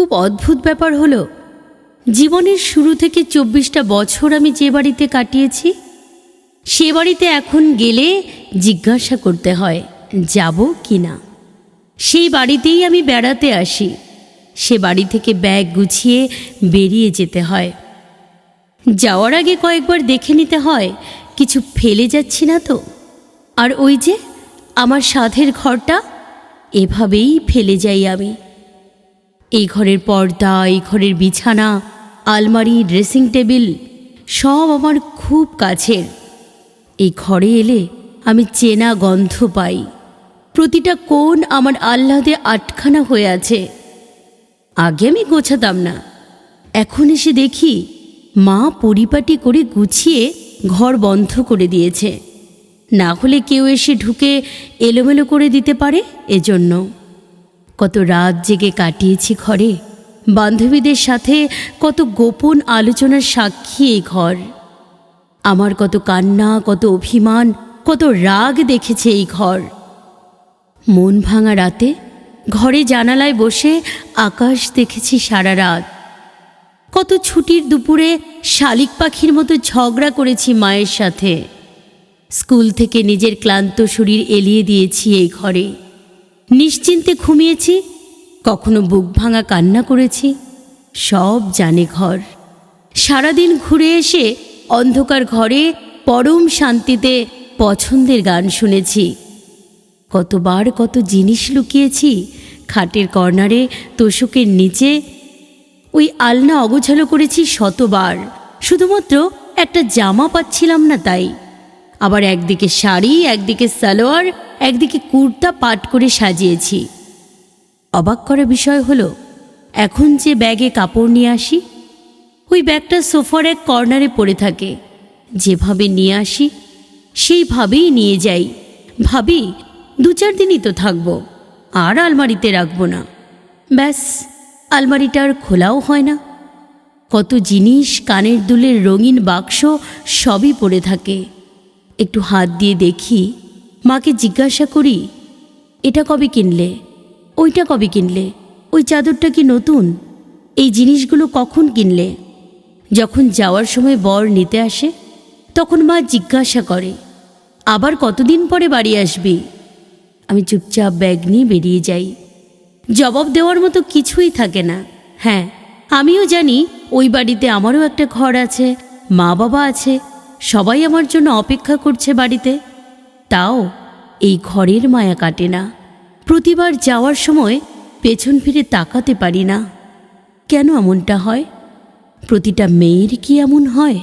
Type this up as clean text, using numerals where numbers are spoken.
খুব অদ্ভুত ব্যাপার হলো, জীবনের শুরু থেকে 24টা বছর আমি যে বাড়িতে কাটিয়েছি, সে বাড়িতে এখন গেলে জিজ্ঞাসা করতে হয় যাব কি না। সেই বাড়িতেই আমি বেড়াতে আসি, সে বাড়ি থেকে ব্যাগ গুছিয়ে বেরিয়ে যেতে হয়। যাওয়ার আগে কয়েকবার দেখে নিতে হয় কিছু ফেলে যাচ্ছি না তো। আর ওই যে আমার সাধের ঘরটা, এভাবেই ফেলে যাই আমি। এই ঘরের পর্দা, এই ঘরের বিছানা, আলমারি, ড্রেসিং টেবিল সব আমার খুব কাছের। এই ঘরে এলে আমি চেনা গন্ধ পাই। প্রতিটা কোণ আমার আহ্লাদে আটখানা হয়ে আছে। আগে আমি গোছাতাম না, এখন এসে দেখি মা পরিপাটি করে গুছিয়ে ঘর বন্ধ করে দিয়েছে। না হলে কেউ এসে ঢুকে এলোমেলো করে দিতে পারে, এজন্য। কত রাত জেগে কাটিয়েছি ঘরে, বান্ধবীদের সাথে কত গোপন আলোচনার সাক্ষী এই ঘর। আমার কত কান্না, কত অভিমান, কত রাগ দেখেছে এই ঘর। মন ভাঙা রাতে ঘরে জানালায় বসে আকাশ দেখেছি সারা রাত। কত ছুটির দুপুরে শালিক পাখির মতো ঝগড়া করেছি মায়ের সাথে। স্কুল থেকে নিজের ক্লান্ত শরীর এলিয়ে দিয়েছি এই ঘরে। নিশ্চিন্তে ঘুমিয়েছি, কখনো বুক ভাঙা কান্না করেছি, সব জানে ঘর। সারাদিন ঘুরে এসে অন্ধকার ঘরে পরম শান্তিতে পছন্দের গান শুনেছি। কতবার কত জিনিস লুকিয়েছি খাটের কর্নারে, তোশকের নিচে। ওই আলনা অগোছালো করেছি শতবার, শুধুমাত্র একটা জামা পাচ্ছিলাম না তাই। আবার একদিকে শাড়ি, একদিকে সালোয়ার, একদিকে কুর্তা পাট করে সাজিয়েছি। অবাক করা বিষয় হলো, এখন যে ব্যাগে কাপড় নিয়ে আসি, ওই ব্যাগটা সোফার এক কর্নারে পড়ে থাকে। যেভাবে নিয়ে আসি সেইভাবেই নিয়ে যাই। ভাবি 2-4 দিনই তো থাকবো, আর আলমারিতে রাখবো না। ব্যাস, আলমারিটা আর খোলাও হয় না। কত জিনিস, কানের দুলের রঙিন বাক্স সবই পড়ে থাকে। একটু হাত দিয়ে দেখি, মাকে জিজ্ঞাসা করি, এটা কবে কিনলে, ওইটা কবে কিনলে, ওই চাদরটা কি নতুন, এই জিনিসগুলো কখন কিনলে। যখন যাওয়ার সময় বর নিতে আসে, তখন মা জিজ্ঞাসা করে, আবার কতদিন পরে বাড়ি আসবি। আমি চুপচাপ ব্যাগ নিয়ে বেরিয়ে যাই। জবাব দেওয়ার মতো কিছুই থাকে না। হ্যাঁ, আমিও জানি ওই বাড়িতে আমারও একটা ঘর আছে, মা বাবা আছে, সবাই আমার জন্য অপেক্ষা করছে বাড়িতে। তাও এই ঘরের মায়া কাটে না। প্রতিবার যাওয়ার সময় পেছন ফিরে তাকাতে পারি না। কেন এমনটা হয়? প্রতিটা মেয়ের কি এমন হয়?